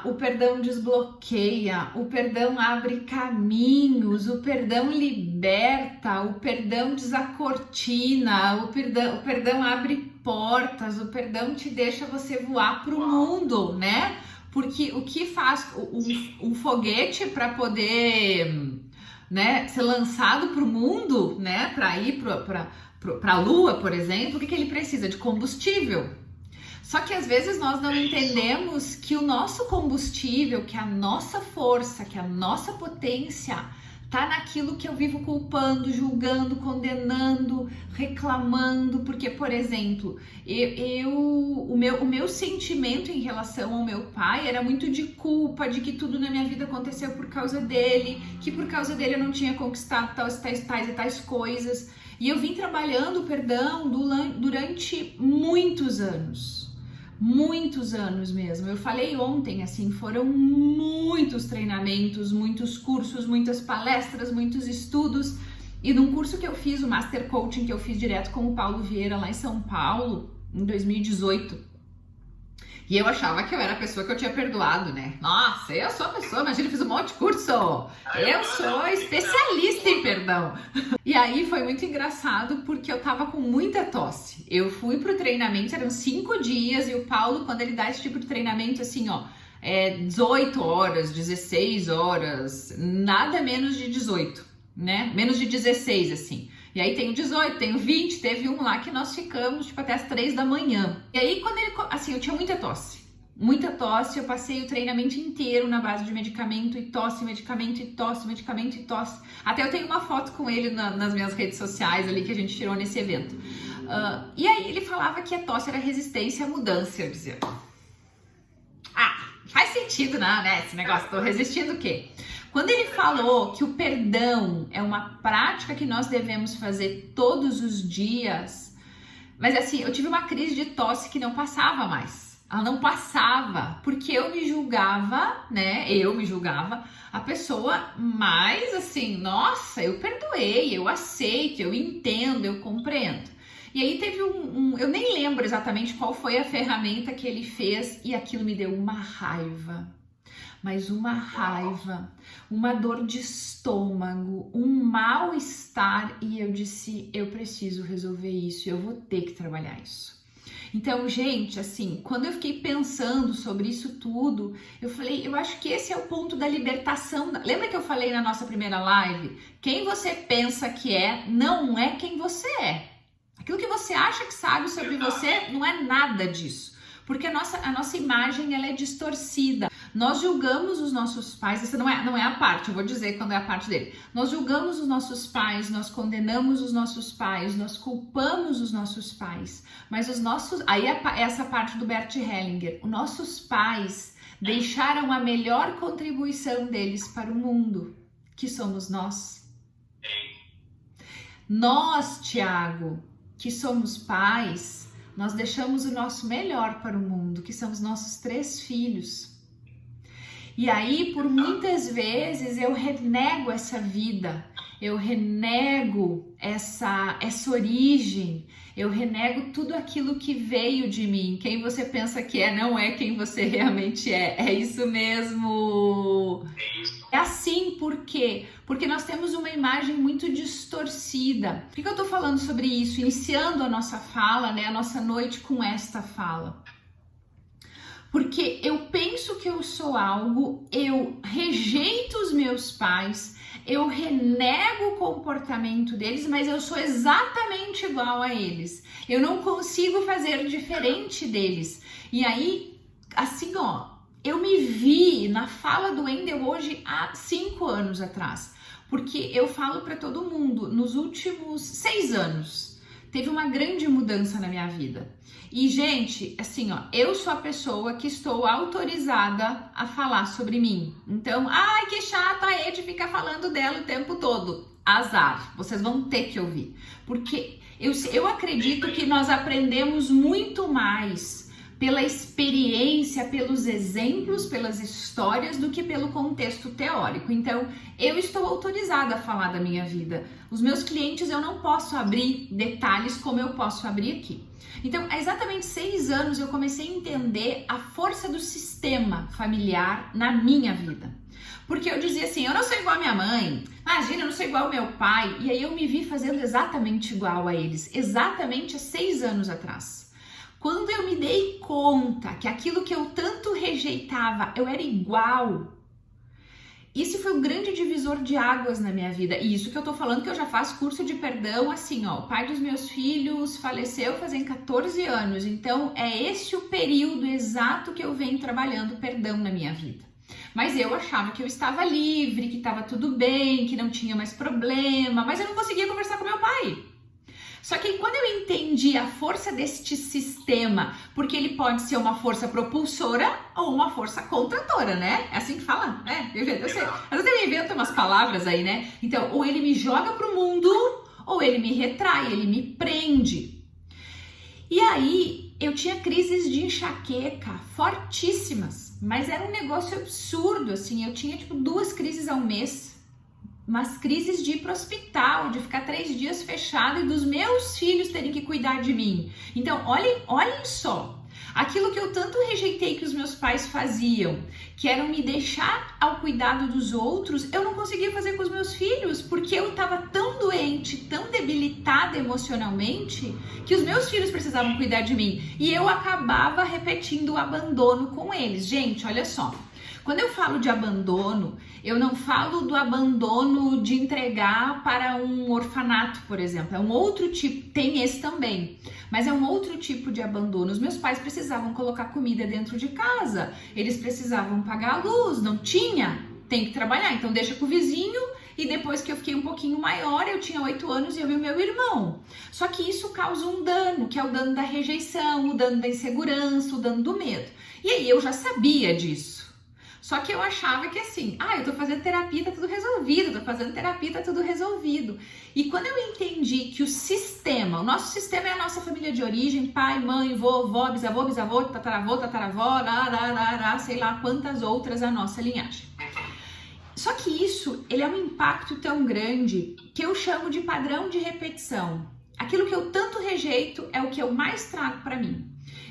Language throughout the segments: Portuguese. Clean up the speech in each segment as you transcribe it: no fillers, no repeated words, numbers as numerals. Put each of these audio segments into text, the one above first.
o perdão desbloqueia, o perdão abre caminhos, o perdão liberta, o perdão desacortina, o perdão abre portas, o perdão te deixa você voar pro mundo, né? Porque o que faz um foguete para poder, né, ser lançado pro mundo, né, para ir para a Lua, por exemplo, o que ele precisa? De combustível. Só que às vezes nós não entendemos que o nosso combustível, que a nossa força, que a nossa potência tá naquilo que eu vivo culpando, julgando, condenando, reclamando, porque, por exemplo, o meu sentimento em relação ao meu pai era muito de culpa, de que tudo na minha vida aconteceu por causa dele, que por causa dele eu não tinha conquistado tais coisas. E eu vim trabalhando o perdão durante muitos anos mesmo. Eu falei ontem, assim, foram muitos treinamentos, muitos cursos, muitas palestras, muitos estudos. E num curso que eu fiz, o Master Coaching, que eu fiz direto com o Paulo Vieira lá em São Paulo, em 2018. E eu achava que eu era a pessoa que eu tinha perdoado, né? Nossa, eu sou a pessoa, imagina, eu fiz um monte de curso. Eu sou especialista em perdão. E aí foi muito engraçado porque eu tava com muita tosse. Eu fui pro treinamento, eram 5 dias, e o Paulo, quando ele dá esse tipo de treinamento, assim, 18 horas, 16 horas, nada menos de 18, né? Menos de 16, assim. E aí tem o 18, tem o 20, teve um lá que nós ficamos, tipo, até as 3 da manhã. E aí, quando ele, assim, eu tinha muita tosse, eu passei o treinamento inteiro na base de medicamento e tosse, medicamento e tosse, medicamento e tosse. Até eu tenho uma foto com ele nas minhas redes sociais ali que a gente tirou nesse evento. E aí ele falava que a tosse era resistência à mudança. Eu dizia, faz sentido não, né, esse negócio, tô resistindo o quê? Quando ele falou que o perdão é uma prática que nós devemos fazer todos os dias, mas assim, eu tive uma crise de tosse que não passava mais. Ela não passava, porque eu me julgava, né? Eu me julgava a pessoa mais assim, nossa, eu perdoei, eu aceito, eu entendo, eu compreendo. E aí teve eu nem lembro exatamente qual foi a ferramenta que ele fez e aquilo me deu uma raiva. Mas uma raiva, uma dor de estômago, um mal-estar, e eu disse, eu preciso resolver isso, eu vou ter que trabalhar isso. Então, gente, assim, quando eu fiquei pensando sobre isso tudo, eu falei, eu acho que esse é o ponto da libertação. Lembra que eu falei na nossa primeira live? Quem você pensa que é, não é quem você é. Aquilo que você acha que sabe sobre você, não é nada disso. Porque a nossa imagem, ela é distorcida. Nós julgamos os nossos pais, essa não é a parte, eu vou dizer quando é a parte dele. Nós julgamos os nossos pais, nós condenamos os nossos pais, nós culpamos os nossos pais. Mas aí é essa parte do Bert Hellinger. Os nossos pais deixaram a melhor contribuição deles para o mundo, que somos nós. Nós, Tiago, que somos pais, nós deixamos o nosso melhor para o mundo, que são os nossos 3 filhos. E aí, por muitas vezes, eu renego essa vida, eu renego essa origem, eu renego tudo aquilo que veio de mim. Quem você pensa que é, não é quem você realmente é. É isso mesmo. É assim, por quê? Porque nós temos uma imagem muito distorcida. Por que eu tô falando sobre isso? Iniciando a nossa fala, né? A nossa noite com esta fala. Porque eu penso que eu sou algo, eu rejeito os meus pais, eu renego o comportamento deles, mas eu sou exatamente igual a eles. Eu não consigo fazer diferente deles. E aí, assim, eu me vi na fala do Wendel hoje há 5 anos atrás. Porque eu falo para todo mundo, nos últimos 6 anos, teve uma grande mudança na minha vida. E, gente, assim, eu sou a pessoa que estou autorizada a falar sobre mim. Então, ai, que chata a Ed ficar falando dela o tempo todo. Azar, vocês vão ter que ouvir. Porque eu acredito que nós aprendemos muito mais pela experiência, pelos exemplos, pelas histórias, do que pelo contexto teórico. Então, eu estou autorizada a falar da minha vida. Os meus clientes, eu não posso abrir detalhes como eu posso abrir aqui. Então, há exatamente 6 anos eu comecei a entender a força do sistema familiar na minha vida. Porque eu dizia assim, eu não sou igual a minha mãe, imagina, eu não sou igual ao meu pai. E aí eu me vi fazendo exatamente igual a eles, exatamente há 6 anos atrás. Quando eu me dei conta que aquilo que eu tanto rejeitava, eu era igual. Isso foi um grande divisor de águas na minha vida. E isso que eu tô falando, que eu já faço curso de perdão, assim, ó, o pai dos meus filhos faleceu fazem 14 anos. Então, é esse o período exato que eu venho trabalhando perdão na minha vida. Mas eu achava que eu estava livre, que estava tudo bem, que não tinha mais problema, mas eu não conseguia conversar com meu pai. Só que quando eu entendi a força deste sistema, porque ele pode ser uma força propulsora ou uma força contratora, né? É assim que fala? Eu sei. Às vezes ele inventa umas palavras aí, né? Então, ou ele me joga pro mundo, ou ele me retrai, ele me prende. E aí, eu tinha crises de enxaqueca fortíssimas, mas era um negócio absurdo, assim. Eu tinha, 2 crises ao mês. Umas crises de ir pro hospital, de ficar 3 dias fechado e dos meus filhos terem que cuidar de mim. Então, olhem só, aquilo que eu tanto rejeitei que os meus pais faziam, que era me deixar ao cuidado dos outros, eu não conseguia fazer com os meus filhos, porque eu estava tão doente, tão debilitada emocionalmente, que os meus filhos precisavam cuidar de mim. E eu acabava repetindo o abandono com eles. Gente, olha só. Quando eu falo de abandono, eu não falo do abandono de entregar para um orfanato, por exemplo. É um outro tipo, tem esse também, mas é um outro tipo de abandono. Os meus pais precisavam colocar comida dentro de casa, eles precisavam pagar a luz, não tinha, tem que trabalhar, então deixa com o vizinho. E depois que eu fiquei um pouquinho maior, eu tinha 8 anos e eu e o meu irmão. Só que isso causa um dano, que é o dano da rejeição, o dano da insegurança, o dano do medo. E aí eu já sabia disso. Só que eu achava que assim, eu tô fazendo terapia, tá tudo resolvido, tô fazendo terapia, tá tudo resolvido. E quando eu entendi que o nosso sistema é a nossa família de origem, pai, mãe, vovó, bisavô, tataravó, sei lá quantas outras a nossa linhagem. Só que isso, ele é um impacto tão grande que eu chamo de padrão de repetição. Aquilo que eu tanto rejeito é o que eu mais trago pra mim.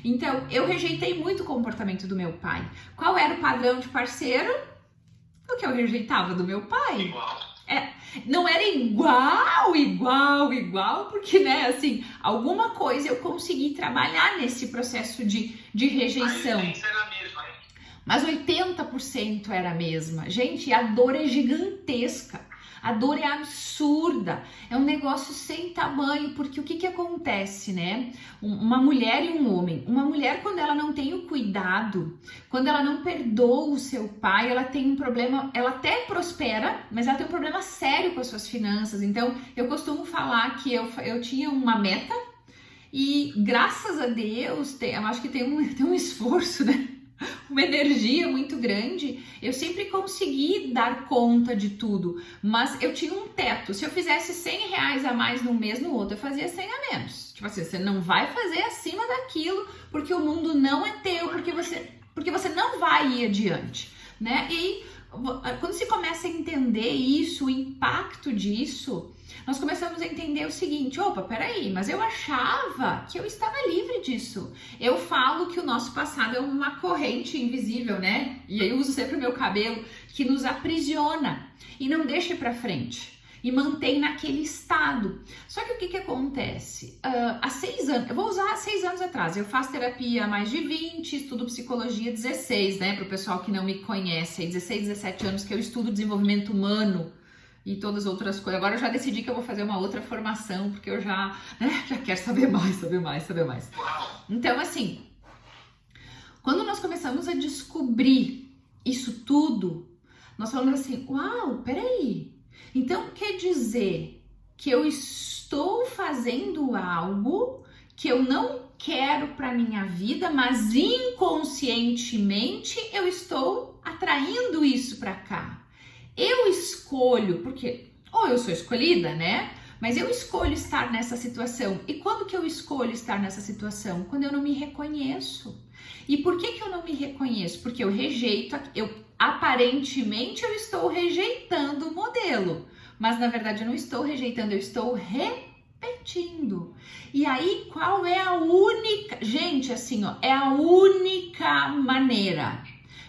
Então, eu rejeitei muito o comportamento do meu pai. Qual era o padrão de parceiro? O que eu rejeitava do meu pai. Igual. Não era igual, porque, né, assim, alguma coisa eu consegui trabalhar nesse processo de rejeição. Mas 80% era a mesma. Gente, a dor é gigantesca. A dor é absurda, é um negócio sem tamanho, porque o que acontece, né? Uma mulher e um homem. Uma mulher, quando ela não tem o cuidado, quando ela não perdoa o seu pai, ela tem um problema, ela até prospera, mas ela tem um problema sério com as suas finanças. Então, eu costumo falar que eu tinha uma meta e, graças a Deus, eu acho que tem um esforço, né? Uma energia muito grande, eu sempre consegui dar conta de tudo, mas eu tinha um teto. Se eu fizesse 100 reais a mais num mês, no outro eu fazia 100 a menos. Tipo assim, você não vai fazer acima daquilo, porque o mundo não é teu, porque você não vai ir adiante, né? E quando se começa a entender isso, o impacto disso, nós começamos a entender o seguinte: opa, peraí, mas eu achava que eu estava livre disso. Eu falo que o nosso passado é uma corrente invisível, né? E aí eu uso sempre o meu cabelo, que nos aprisiona e não deixa ir pra frente. E mantém naquele estado. Só que o que acontece? Há 6 anos, eu vou usar 6 anos atrás, eu faço terapia há mais de 20, estudo psicologia 16, né? Para o pessoal que não me conhece, 16, 17 anos que eu estudo desenvolvimento humano e todas as outras coisas. Agora eu já decidi que eu vou fazer uma outra formação, porque eu já quero saber mais. Então, assim, quando nós começamos a descobrir isso tudo, nós falamos assim, uau, peraí. Então, quer dizer que eu estou fazendo algo que eu não quero para minha vida, mas inconscientemente eu estou atraindo isso para cá. Eu escolho, porque ou eu sou escolhida, né? Mas eu escolho estar nessa situação. E quando que eu escolho estar nessa situação? Quando eu não me reconheço. E por que eu não me reconheço? Porque eu rejeito, aparentemente eu estou rejeitando o modelo. Mas na verdade eu não estou rejeitando, eu estou repetindo. E aí qual é a única... Gente, assim, ó, é a única maneira.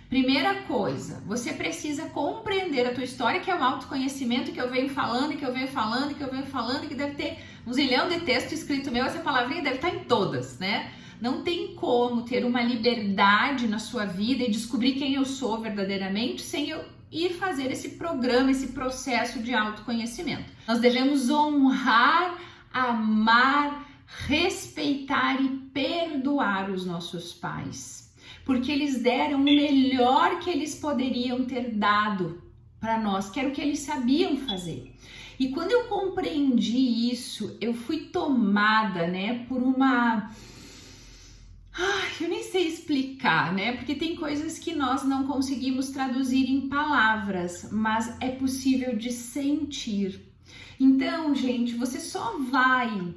Primeira coisa, você precisa compreender a tua história, que é o autoconhecimento que eu venho falando, que deve ter um zilhão de textos escrito meu, essa palavrinha deve estar em todas, né? Não tem como ter uma liberdade na sua vida e descobrir quem eu sou verdadeiramente sem eu ir fazer esse programa, esse processo de autoconhecimento. Nós devemos honrar, amar, respeitar e perdoar os nossos pais, porque eles deram o melhor que eles poderiam ter dado para nós, que era o que eles sabiam fazer. E quando eu compreendi isso, eu fui tomada, né, por uma... eu nem sei explicar, né? Porque tem coisas que nós não conseguimos traduzir em palavras, mas é possível de sentir. Então, gente, você só vai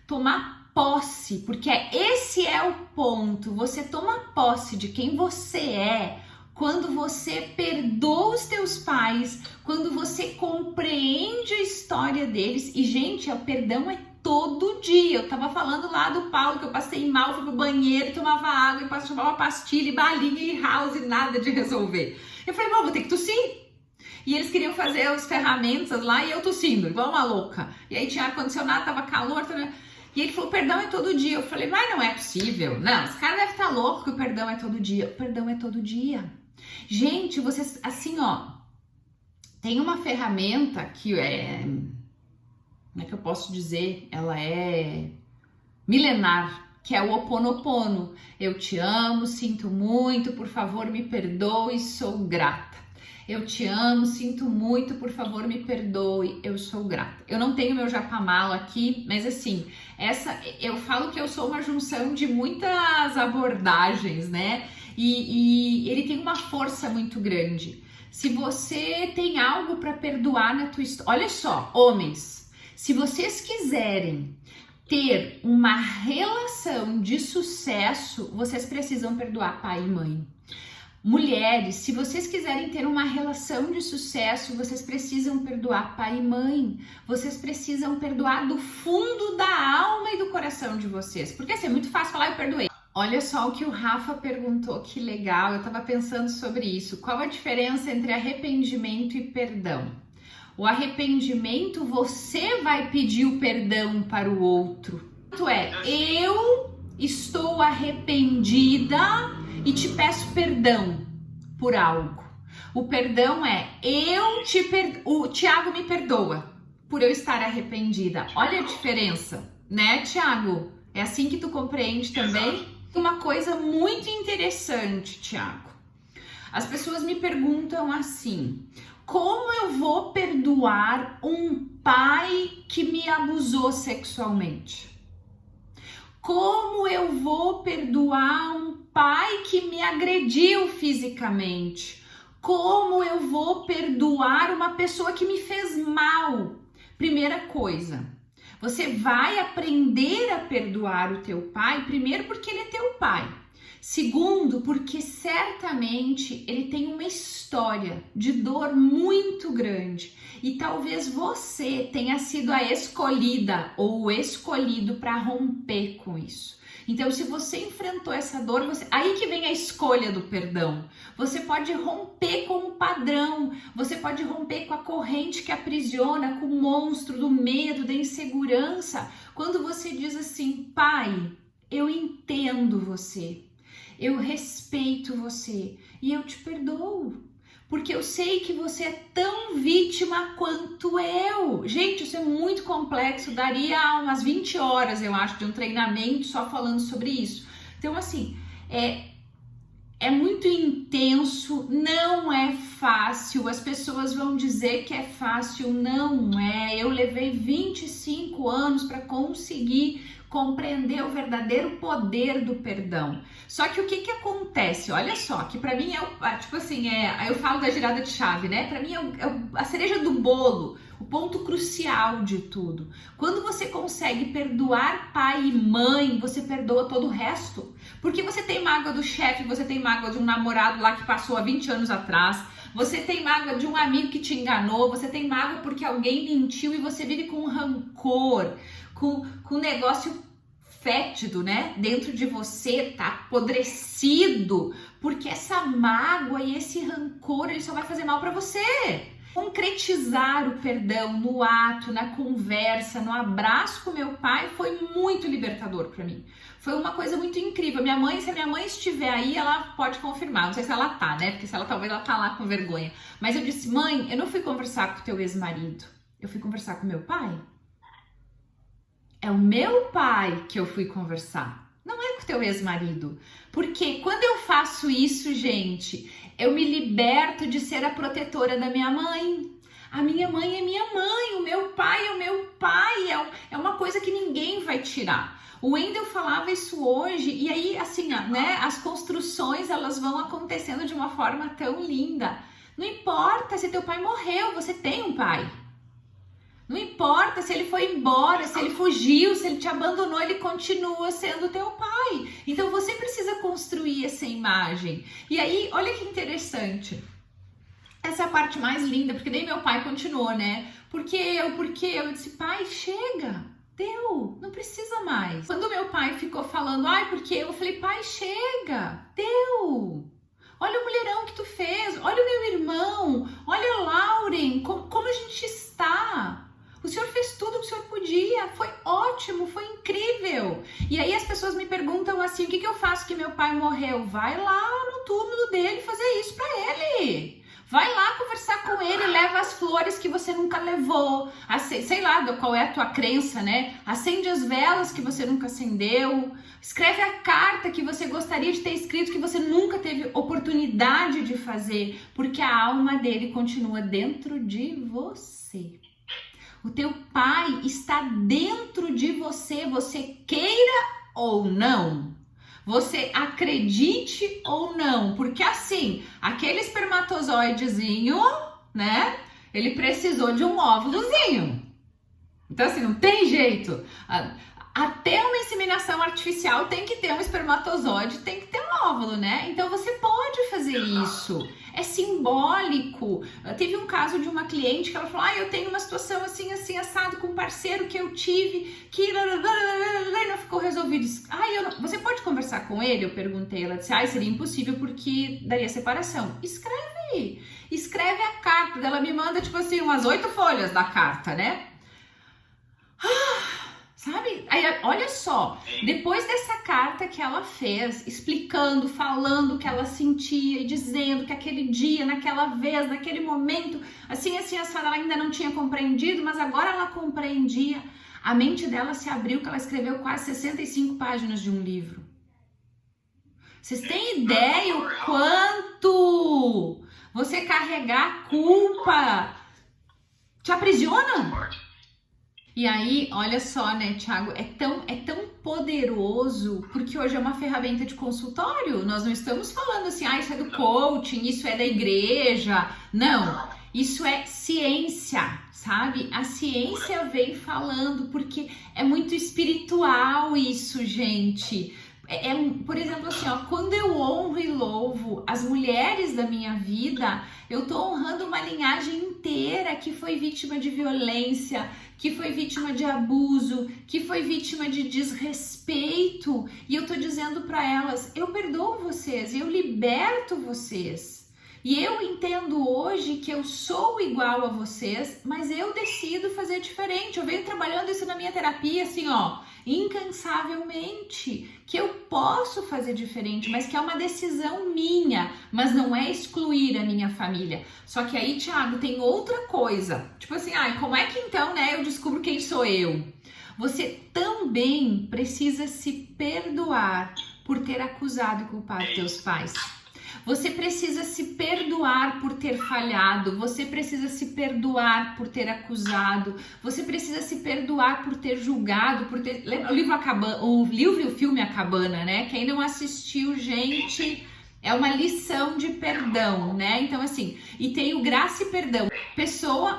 tomar posse, porque esse é o ponto. Você toma posse de quem você é quando você perdoa os teus pais, quando você compreende a história deles. E, gente, o perdão é todo dia. Eu tava falando lá do Paulo, que eu passei mal, fui pro banheiro, tomava água, e tomava pastilha, e balinha, e house, e nada de resolver. Eu falei, vou ter que tossir. E eles queriam fazer as ferramentas lá, e eu tossindo, igual uma louca. E aí tinha ar-condicionado, tava calor, e ele falou, perdão é todo dia. Eu falei, mas não é possível. Não, esse cara deve estar louco que o perdão é todo dia. O perdão é todo dia. Gente, vocês, assim, ó, tem uma ferramenta que como é que eu posso dizer? Ela é milenar, que é o Ho Oponopono. Eu te amo, sinto muito, por favor me perdoe, sou grata. Eu te amo, sinto muito, por favor me perdoe, eu sou grata. Eu não tenho meu japamalo aqui, mas assim, eu falo que eu sou uma junção de muitas abordagens, né? E ele tem uma força muito grande. Se você tem algo para perdoar na tua história, olha só, homens, se vocês quiserem ter uma relação de sucesso, vocês precisam perdoar pai e mãe. Mulheres, se vocês quiserem ter uma relação de sucesso, vocês precisam perdoar pai e mãe. Vocês precisam perdoar do fundo da alma e do coração de vocês. Porque assim, é muito fácil falar, eu perdoei. Olha só o que o Rafa perguntou, que legal. Eu tava pensando sobre isso. Qual a diferença entre arrependimento e perdão? O arrependimento, você vai pedir o perdão para o outro. Eu estou arrependida e te peço perdão por algo. O perdão é o Tiago me perdoa por eu estar arrependida. Olha a diferença, né, Tiago? É assim que tu compreende também? Uma coisa muito interessante, Tiago. As pessoas me perguntam assim: como eu vou perdoar um pai que me abusou sexualmente? Como eu vou perdoar um pai que me agrediu fisicamente? Como eu vou perdoar uma pessoa que me fez mal? Primeira coisa, você vai aprender a perdoar o teu pai, primeiro porque ele é teu pai. Segundo, porque certamente ele tem uma história de dor muito grande e talvez você tenha sido a escolhida ou o escolhido para romper com isso. Então, se você enfrentou essa dor, aí que vem a escolha do perdão. Você pode romper com o padrão, você pode romper com a corrente que aprisiona, com o monstro do medo, da insegurança. Quando você diz assim, pai, eu entendo você. Eu respeito você e eu te perdoo, porque eu sei que você é tão vítima quanto eu. Gente, isso é muito complexo, daria umas 20 horas, eu acho, de um treinamento só falando sobre isso. Então, assim, é muito intenso, não é fácil, as pessoas vão dizer que é fácil, não é. Eu levei 25 anos para conseguir compreender o verdadeiro poder do perdão. Só que o que acontece? Olha só, que pra mim tipo assim, eu falo da girada de chave, né? Pra mim a cereja do bolo. o ponto crucial de tudo. Quando você consegue perdoar pai e mãe, você perdoa todo o resto. Porque você tem mágoa do chefe, você tem mágoa de um namorado lá que passou há 20 anos atrás, você tem mágoa de um amigo que te enganou, você tem mágoa porque alguém mentiu e você vive com rancor, com um negócio fétido, né? Dentro de você, tá apodrecido, porque essa mágoa e esse rancor, ele só vai fazer mal para você. Concretizar o perdão no ato, na conversa, no abraço com meu pai foi muito libertador para mim. Foi uma coisa muito incrível. Minha mãe, se a minha mãe estiver aí, ela pode confirmar. Não sei se ela tá, né? Porque se ela talvez ela tá lá com vergonha. Mas eu disse: mãe, eu não fui conversar com o teu ex-marido. Eu fui conversar com meu pai. É o meu pai que eu fui conversar. Não é com o teu ex-marido. Porque quando eu faço isso, gente, eu me liberto de ser a protetora da minha mãe. A minha mãe é minha mãe, o meu pai é o meu pai. É uma coisa que ninguém vai tirar. O Wendel falava isso hoje, e aí, assim, né, as construções, elas vão acontecendo de uma forma tão linda. Não importa se teu pai morreu, você tem um pai. Não importa se ele foi embora, se ele fugiu, se ele te abandonou, ele continua sendo teu pai. Então você precisa construir essa imagem. E aí, olha que interessante. Essa é a parte mais linda, porque daí meu pai continuou, né? Porque eu disse: pai, chega, deu, não precisa mais. Quando meu pai ficou falando, porque eu falei: pai, chega, deu. Olha o mulherão que tu fez, olha o meu irmão, olha a Lauren, como a gente está. O senhor fez tudo o que o senhor podia, foi ótimo, foi incrível. E aí as pessoas me perguntam assim: o que eu faço que meu pai morreu? Vai lá no túmulo dele fazer isso pra ele. Vai lá conversar com ele, leva as flores que você nunca levou, sei lá qual é a tua crença, né? Acende as velas que você nunca acendeu, escreve a carta que você gostaria de ter escrito, que você nunca teve oportunidade de fazer, porque a alma dele continua dentro de você. O teu pai está dentro de você, você queira ou não. Você acredite ou não, porque assim, aquele espermatozoidezinho, né? Ele precisou de um óvulozinho. Então assim, não tem jeito. Até uma inseminação artificial tem que ter um espermatozoide, tem que ter um óvulo, né? Então você pode fazer isso. É simbólico. Teve um caso de uma cliente que ela falou: eu tenho uma situação assim, assim, assado com um parceiro que eu tive, que não ficou resolvido. Você pode conversar com ele? Eu perguntei. Ela disse: seria impossível porque daria separação. Escreve a carta. Ela me manda, tipo assim, umas 8 folhas da carta, né? Sabe? Aí, olha só, depois dessa carta que ela fez, explicando, falando o que ela sentia e dizendo que aquele dia, naquela vez, naquele momento, assim, ela ainda não tinha compreendido, mas agora ela compreendia. A mente dela se abriu, que ela escreveu quase 65 páginas de um livro. Vocês têm ideia o quanto você carregar culpa te aprisiona? E aí, olha só, né, Thiago, é tão poderoso, porque hoje é uma ferramenta de consultório. Nós não estamos falando assim, isso é do coaching, isso é da igreja. Não, isso é ciência, sabe? A ciência vem falando, porque é muito espiritual isso, gente. Por exemplo, assim, quando eu honro e louvo as mulheres da minha vida, eu tô honrando uma linhagem inteira que foi vítima de violência, que foi vítima de abuso, que foi vítima de desrespeito, e eu tô dizendo para elas: eu perdoo vocês, eu liberto vocês. E eu entendo hoje que eu sou igual a vocês, mas eu decido fazer diferente. Eu venho trabalhando isso na minha terapia, assim, incansavelmente, que eu posso fazer diferente, mas que é uma decisão minha, mas não é excluir a minha família. Só que aí, Thiago, tem outra coisa. Tipo assim, como é que então, né, eu descubro quem sou eu? Você também precisa se perdoar por ter acusado e culpado teus pais. Você precisa se perdoar por ter falhado, você precisa se perdoar por ter acusado, você precisa se perdoar por ter julgado, por ter... Lembra o livro e o filme A Cabana, né? Quem não assistiu, gente, É uma lição de perdão, né? Então, assim, e tem o graça e perdão.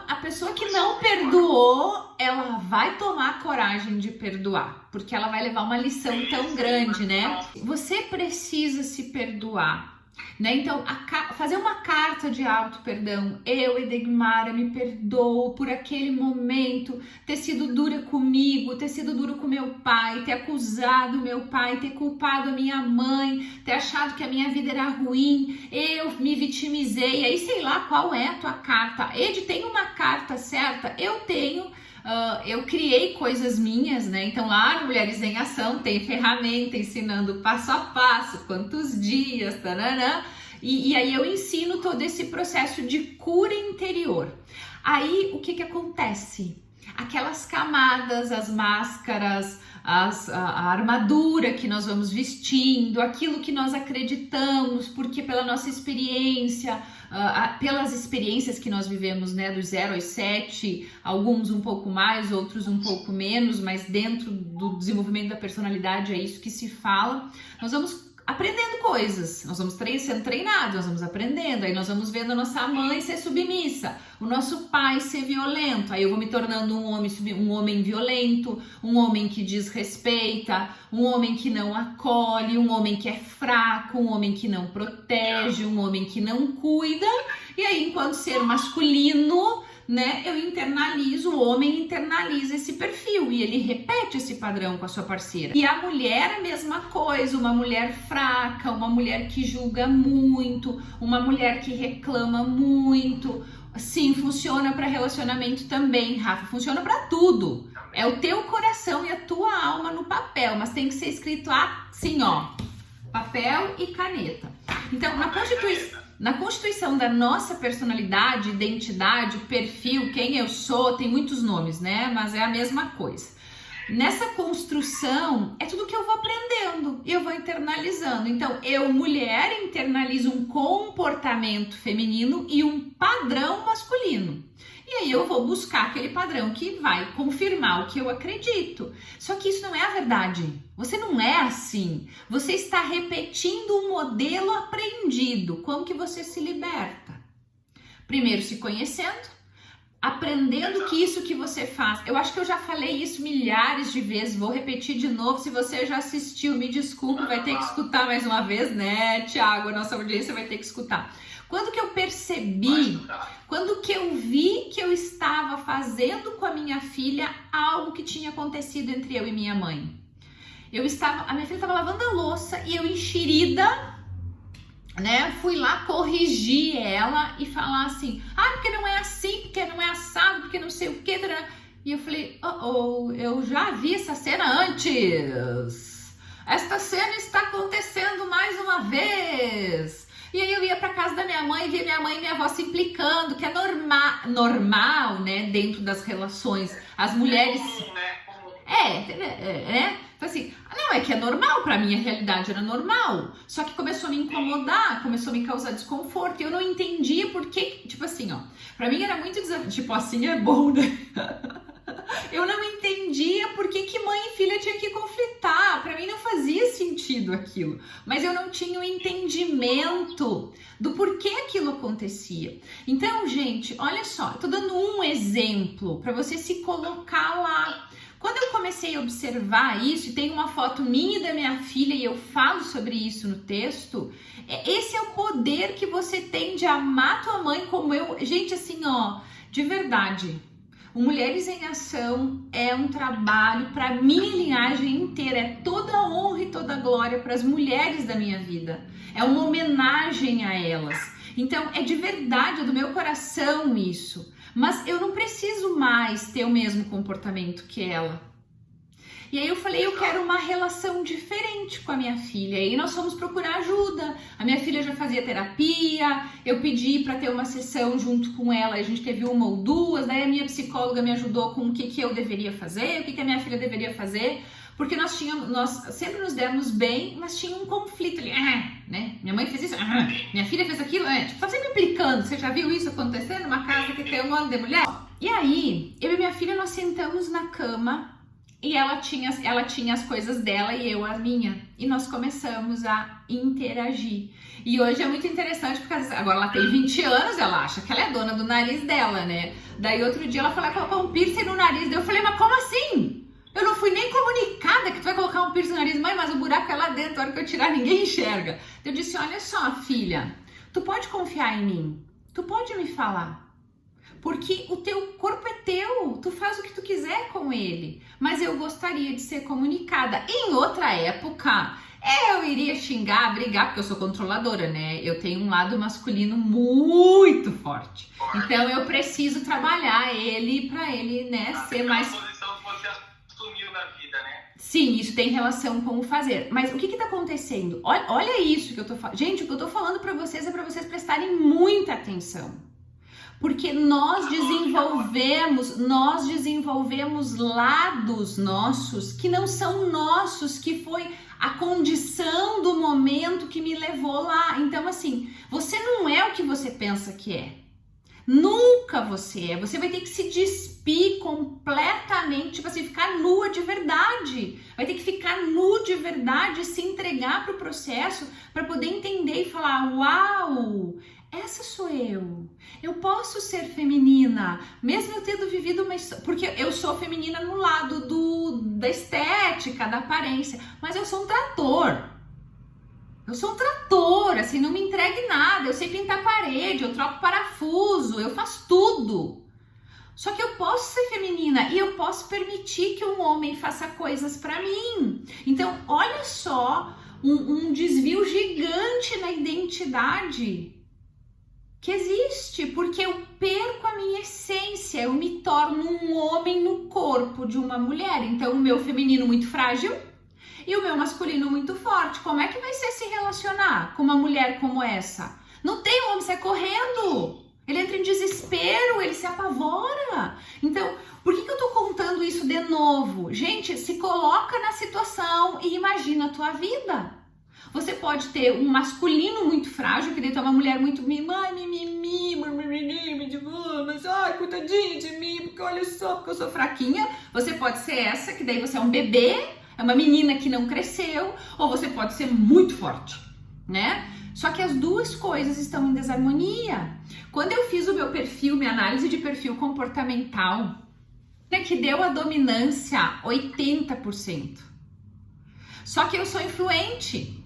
A pessoa que não perdoou, ela vai tomar coragem de perdoar, porque ela vai levar uma lição tão grande, né? Você precisa se perdoar. Né? Então, fazer uma carta de auto-perdão. Eu, Edegmara, me perdoo por aquele momento ter sido dura comigo, ter sido dura com meu pai, ter acusado meu pai, ter culpado a minha mãe, ter achado que a minha vida era ruim, eu me vitimizei. Aí sei lá qual é a tua carta. Ed, tem uma carta certa? Eu tenho. Eu criei coisas minhas, né? Então lá no Mulheres em Ação tem ferramenta ensinando passo a passo, quantos dias, tarará, e aí eu ensino todo esse processo de cura interior. Aí o que acontece? Aquelas camadas, as máscaras, a armadura que nós vamos vestindo, aquilo que nós acreditamos, porque pela nossa experiência, pelas experiências que nós vivemos, né, dos 0 aos 7, alguns um pouco mais, outros um pouco menos, mas dentro do desenvolvimento da personalidade é isso que se fala, nós vamos aprendendo coisas, nós vamos sendo treinados, nós vamos aprendendo, aí nós vamos vendo a nossa mãe ser submissa, o nosso pai ser violento, aí eu vou me tornando um homem violento, um homem que desrespeita, um homem que não acolhe, um homem que é fraco, um homem que não protege, um homem que não cuida, e aí enquanto ser masculino, né, eu internalizo, o homem internaliza esse perfil e ele repete esse padrão com a sua parceira. E a mulher a mesma coisa, uma mulher fraca, uma mulher que julga muito, uma mulher que reclama muito. Sim, funciona para relacionamento também, Rafa, funciona para tudo. É o teu coração e a tua alma no papel, mas tem que ser escrito assim, ó, papel e caneta. Então, na constituição da nossa personalidade, identidade, perfil, quem eu sou, tem muitos nomes, né? Mas é a mesma coisa. Nessa construção, é tudo que eu vou aprendendo e eu vou internalizando. Então, eu, mulher, internalizo um comportamento feminino e um padrão masculino. E aí eu vou buscar aquele padrão que vai confirmar o que eu acredito. Só que isso não é a verdade. Você não é assim. Você está repetindo um modelo aprendido. Como que você se liberta? Primeiro se conhecendo, aprendendo que isso que você faz. Eu acho que eu já falei isso milhares de vezes, vou repetir de novo. Se você já assistiu, me desculpe, vai ter que escutar mais uma vez, né, Thiago? A nossa audiência vai ter que escutar. Quando que eu percebi, quando que eu vi que eu estava fazendo com a minha filha algo que tinha acontecido entre eu e minha mãe? A minha filha estava lavando a louça e eu enxerida, né, fui lá corrigir ela e falar assim, porque não é assim, porque não é assado, porque não sei o que, e eu falei, eu já vi essa cena antes, esta cena está acontecendo mais uma vez. E aí eu ia para casa da minha mãe e via minha mãe e minha avó se implicando, que é normal, né, dentro das relações. As mulheres... Então assim, não, é que é normal, pra mim a realidade era normal. Só que começou a me incomodar, começou a me causar desconforto. E eu não entendia por que, tipo assim, ó, pra mim era muito desafio. Tipo assim é bom, né? Eu não entendia por que mãe e filha tinham que conflitar. Pra mim não fazia sentido aquilo. Mas eu não tinha o entendimento do porquê aquilo acontecia. Então, gente, olha só, eu tô dando um exemplo pra você se colocar lá. Quando eu comecei a observar isso, e tem uma foto minha e da minha filha, e eu falo sobre isso no texto, esse é o poder que você tem de amar tua mãe como eu. Gente, assim, ó, de verdade, o Mulheres em Ação é um trabalho para minha linhagem inteira, é toda a honra e toda a glória para as mulheres da minha vida, é uma homenagem a elas. Então, é de verdade, é do meu coração isso. Mas eu não preciso mais ter o mesmo comportamento que ela. E aí eu falei, eu quero uma relação diferente com a minha filha. E aí nós fomos procurar ajuda. A minha filha já fazia terapia, eu pedi para ter uma sessão junto com ela, a gente teve uma ou duas, daí a minha psicóloga me ajudou com o que eu deveria fazer, o que a minha filha deveria fazer. Porque nós sempre nos demos bem, mas tinha um conflito ali, né? Minha mãe fez isso, minha filha fez aquilo, tipo, tá sempre implicando. Você já viu isso acontecer numa casa que tem um monte de mulher? E aí, eu e minha filha, nós sentamos na cama E ela tinha as coisas dela e eu as minhas. E nós começamos a interagir. E hoje é muito interessante, porque agora ela tem 20 anos, ela acha que ela é dona do nariz dela, né? Daí outro dia ela foi lá colocar um piercing no nariz. Daí eu falei, mas como assim? Eu não fui nem comunicada que tu vai colocar um piercing no nariz. Mãe, mas o buraco é lá dentro, a hora que eu tirar ninguém enxerga. Eu disse, olha só, filha, tu pode confiar em mim. Tu pode me falar. Porque o teu corpo é teu, tu faz o que tu quiser com ele. Mas eu gostaria de ser comunicada. Em outra época, eu iria xingar, brigar, porque eu sou controladora, né? Eu tenho um lado masculino muito forte. Então eu preciso trabalhar ele pra ele, né, ser mais... posição que você assumiu na vida, né? Sim, isso tem relação com o fazer. Mas o que tá acontecendo? Olha isso que eu tô falando. Gente, o que eu tô falando pra vocês é pra vocês prestarem muita atenção. Porque nós desenvolvemos lados nossos que não são nossos, que foi a condição do momento que me levou lá. Então, assim, você não é o que você pensa que é. Nunca você é. Você vai ter que se despir completamente, tipo assim, ficar nua de verdade. Vai ter que ficar nu de verdade e se entregar pro processo para poder entender e falar, uau, essa sou eu. Eu posso ser feminina, mesmo eu tendo vivido uma história, porque eu sou feminina no lado da estética, da aparência, mas eu sou um trator. Eu sou um trator, assim, não me entregue nada. Eu sei pintar parede, eu troco parafuso, eu faço tudo. Só que eu posso ser feminina e eu posso permitir que um homem faça coisas pra mim. Então, olha só um desvio gigante na identidade que existe, porque eu perco a minha essência, eu me torno um homem no corpo de uma mulher. Então, o meu feminino muito frágil e o meu masculino muito forte. Como é que vai ser se relacionar com uma mulher como essa? Não tem como, sai correndo. Ele entra em desespero, ele se apavora. Então, por que eu tô contando isso de novo? Gente, se coloca na situação e imagina a tua vida. Você pode ter um masculino muito frágil, que daí tu é uma mulher muito mas ai, cuidadinha de mim, porque olha só, porque eu sou fraquinha. Você pode ser essa, que daí você é um bebê, é uma menina que não cresceu, ou você pode ser muito forte, né? Só que as duas coisas estão em desarmonia. Quando eu fiz o meu perfil, minha análise de perfil comportamental, né, que deu a dominância 80%. Só que eu sou influente.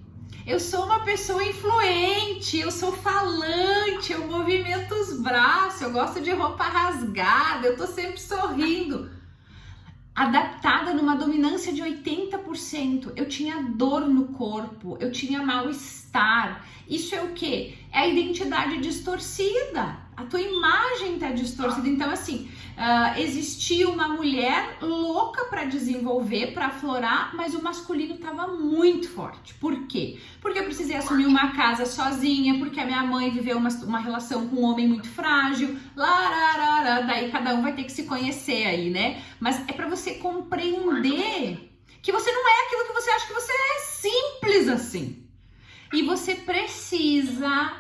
Eu sou uma pessoa influente, eu sou falante, eu movimento os braços, eu gosto de roupa rasgada, eu tô sempre sorrindo. Adaptada numa dominância de 80%, eu tinha dor no corpo, eu tinha mal-estar. Isso é o quê? É a identidade distorcida, a tua imagem tá distorcida. Então, assim, existia uma mulher louca para desenvolver, para aflorar, mas o masculino tava muito forte. Por quê? Porque eu precisei assumir uma casa sozinha, porque a minha mãe viveu uma relação com um homem muito frágil, daí cada um vai ter que se conhecer aí, né? Mas é para você compreender que você não é aquilo que você acha que você é, simples assim. E você precisa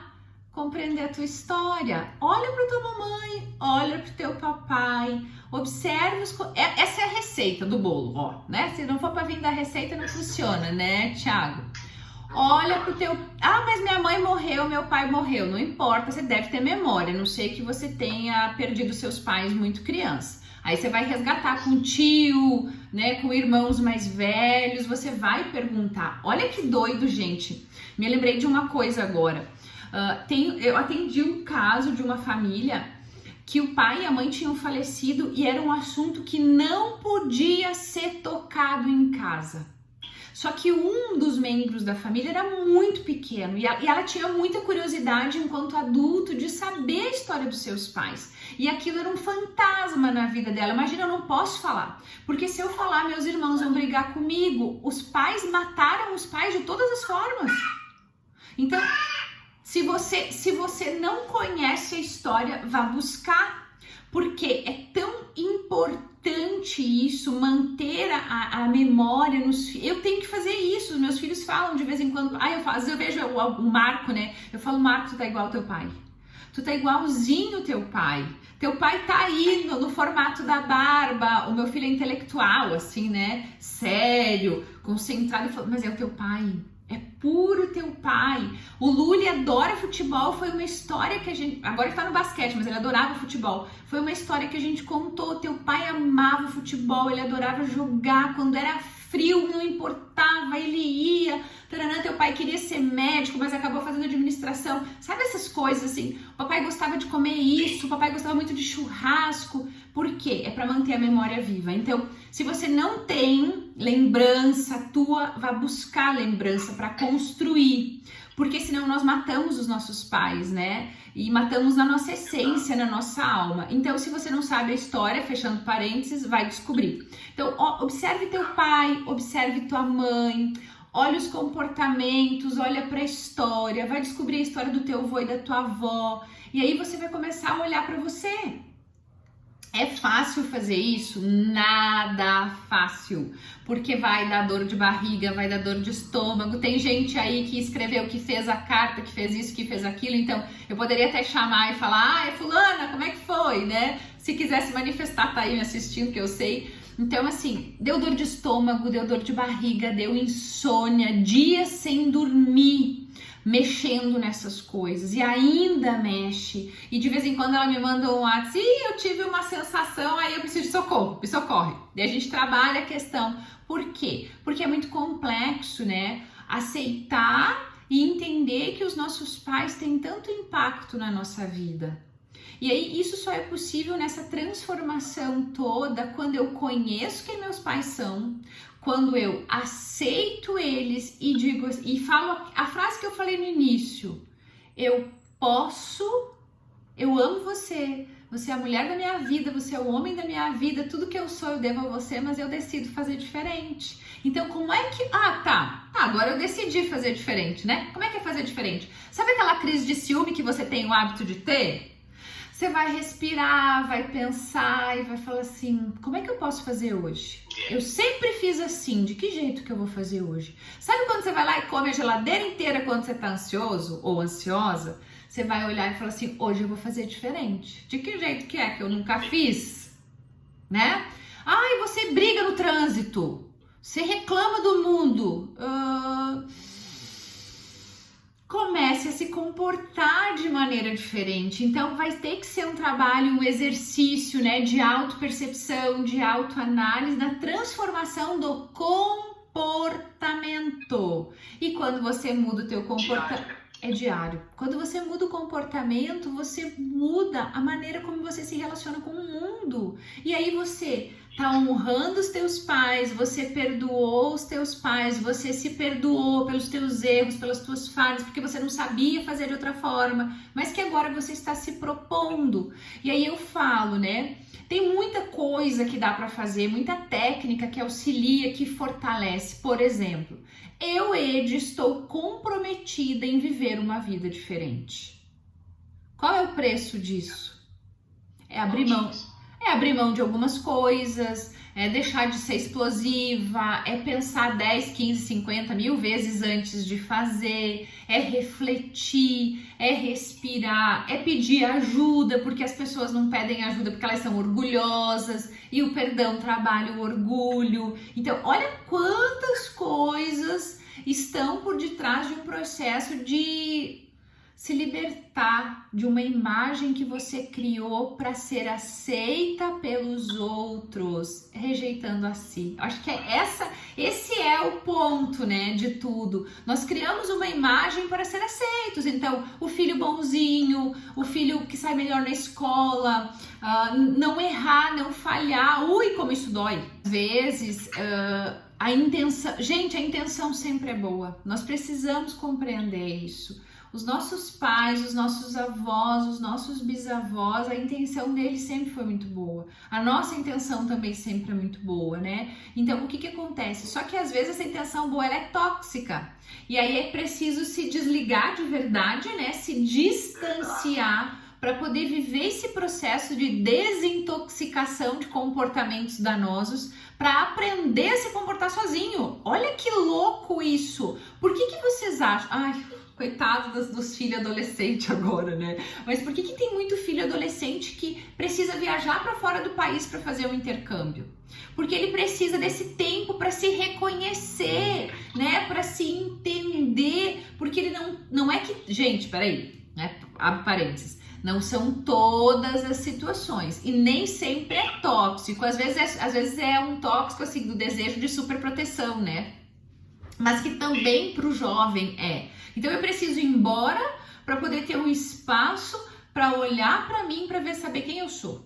compreender a tua história. Olha para tua mamãe, olha para o teu papai, observe essa é a receita do bolo, ó, né? Se não for para vir da receita não funciona, né, Thiago? Olha pro teu... Ah, mas minha mãe morreu, meu pai morreu. Não importa, você deve ter memória, a não sei que você tenha perdido seus pais muito criança. Aí você vai resgatar com tio, né, com irmãos mais velhos, você vai perguntar. Olha que doido, gente. Me lembrei de uma coisa agora. Eu atendi um caso de uma família que o pai e a mãe tinham falecido e era um assunto que não podia ser tocado em casa. Só que um dos membros da família era muito pequeno e ela tinha muita curiosidade enquanto adulto de saber a história dos seus pais. E aquilo era um fantasma na vida dela. Imagina, eu não posso falar, porque se eu falar, meus irmãos vão brigar comigo. Os pais mataram os pais de todas as formas. Então, se você não conhece a história, vá buscar, porque é tão importante isso, manter a memória nos filhos. Eu tenho que fazer isso, os meus filhos falam de vez em quando, às vezes eu vejo o Marco, né? Eu falo, Marco, tu tá igual ao teu pai. Tu tá igualzinho teu pai. Teu pai tá aí no formato da barba. O meu filho é intelectual, assim, né? Sério, concentrado, mas é o teu pai. É puro teu pai. O Luli adora futebol, foi uma história que a gente... Agora ele tá no basquete, mas ele adorava futebol. Foi uma história que a gente contou. Teu pai amava futebol, ele adorava jogar. Quando era frio, não importava, ele ia. Taranã, teu pai queria ser médico, mas acabou fazendo administração. Sabe essas coisas assim? O papai gostava de comer isso, o papai gostava muito de churrasco. Por quê? É para manter a memória viva. Então, se você não tem lembrança tua, vá buscar lembrança para construir. Porque senão nós matamos os nossos pais, né? E matamos na nossa essência, na nossa alma. Então, se você não sabe a história, fechando parênteses, vai descobrir. Então, observe teu pai, observe tua mãe, olha os comportamentos, olha para a história, vai descobrir a história do teu avô e da tua avó. E aí você vai começar a olhar para você. É fácil fazer isso? Nada fácil, porque vai dar dor de barriga, vai dar dor de estômago. Tem gente aí que escreveu, que fez a carta, que fez isso, que fez aquilo. Então, eu poderia até chamar e falar, é fulana, como é que foi, né? Se quiser se manifestar, tá aí me assistindo, que eu sei. Então, assim, deu dor de estômago, deu dor de barriga, deu insônia, dias sem dormir, mexendo nessas coisas, e ainda mexe, e de vez em quando ela me manda um WhatsApp, eu tive uma sensação, aí eu preciso de socorro, me socorre. E a gente trabalha a questão, por quê? Porque é muito complexo, né? Aceitar e entender que os nossos pais têm tanto impacto na nossa vida. E aí isso só é possível nessa transformação toda quando eu conheço quem meus pais são, quando eu aceito eles e digo e falo a frase que eu falei no início: eu amo você, você é a mulher da minha vida, você é o homem da minha vida, tudo que eu sou eu devo a você, mas eu decido fazer diferente. Então, como é que... agora eu decidi fazer diferente, né? Como é que é fazer diferente? Sabe aquela crise de ciúme que você tem o hábito de ter? Você vai respirar, vai pensar e vai falar assim, como é que eu posso fazer hoje? Eu sempre fiz assim, de que jeito que eu vou fazer hoje? Sabe quando você vai lá e come a geladeira inteira quando você tá ansioso ou ansiosa? Você vai olhar e falar assim, hoje eu vou fazer diferente. De que jeito que é que eu nunca fiz? Né? Ai, você briga no trânsito. Você reclama do mundo. Comece a se comportar de maneira diferente. Então vai ter que ser um trabalho, um exercício, né, de autopercepção, de autoanálise, na transformação do comportamento. E quando você muda o teu comportamento, é diário. Quando você muda o comportamento, você muda a maneira como você se relaciona com o mundo. E aí você tá honrando os teus pais, você perdoou os teus pais, você se perdoou pelos teus erros, pelas tuas falhas, porque você não sabia fazer de outra forma, mas que agora você está se propondo. E aí eu falo, né? Tem muita coisa que dá para fazer, muita técnica que auxilia, que fortalece. Por exemplo, eu, Ed, estou comprometida em viver uma vida diferente. Qual é o preço disso? É abrir mão. É abrir mão de algumas coisas, é deixar de ser explosiva, é pensar 10, 15, 50 mil vezes antes de fazer, é refletir, é respirar, é pedir ajuda, porque as pessoas não pedem ajuda porque elas são orgulhosas, e o perdão trabalha o orgulho. Então, olha quantas coisas estão por detrás de um processo de se libertar de uma imagem que você criou para ser aceita pelos outros, rejeitando a si. Acho que esse é o ponto, né, de tudo. Nós criamos uma imagem para ser aceitos. Então, o filho bonzinho, o filho que sai melhor na escola, não errar, não falhar. Ui, como isso dói. Às vezes, a intenção sempre é boa. Nós precisamos compreender isso. Os nossos pais, os nossos avós, os nossos bisavós, a intenção deles sempre foi muito boa. A nossa intenção também sempre é muito boa, né? Então, o que acontece? Só que às vezes essa intenção boa, ela é tóxica. E aí é preciso se desligar de verdade, né? Se distanciar para poder viver esse processo de desintoxicação de comportamentos danosos, para aprender a se comportar sozinho. Olha que louco isso! Por que vocês acham? Coitado dos filhos adolescentes agora, né? Mas por que tem muito filho adolescente que precisa viajar para fora do país para fazer um intercâmbio? Porque ele precisa desse tempo para se reconhecer, né? Para se entender, porque ele não é que... Gente, peraí, né? Abre parênteses. Não são todas as situações e nem sempre é tóxico. Às vezes é um tóxico assim do desejo de superproteção, né? Mas que também para o jovem é. Então eu preciso ir embora para poder ter um espaço para olhar para mim, para ver, saber quem eu sou.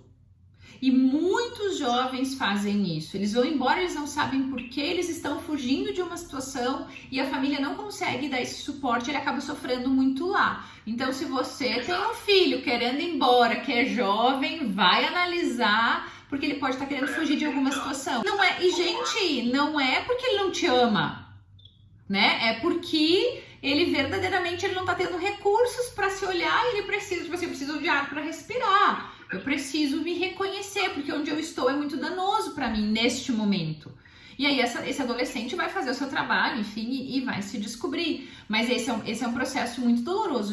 E muitos jovens fazem isso. Eles vão embora, eles não sabem por que, eles estão fugindo de uma situação e a família não consegue dar esse suporte, ele acaba sofrendo muito lá. Então, se você tem um filho querendo ir embora, que é jovem, vai analisar, porque ele pode estar querendo fugir de alguma situação. Não é, e gente, não é porque ele não te ama, né? É porque ele verdadeiramente ele não tá tendo recursos para se olhar e ele precisa, tipo assim, eu preciso de ar para respirar. Eu preciso me reconhecer, porque onde eu estou é muito danoso para mim neste momento. E aí esse adolescente vai fazer o seu trabalho, enfim, e vai se descobrir. Mas esse é um processo muito doloroso, né?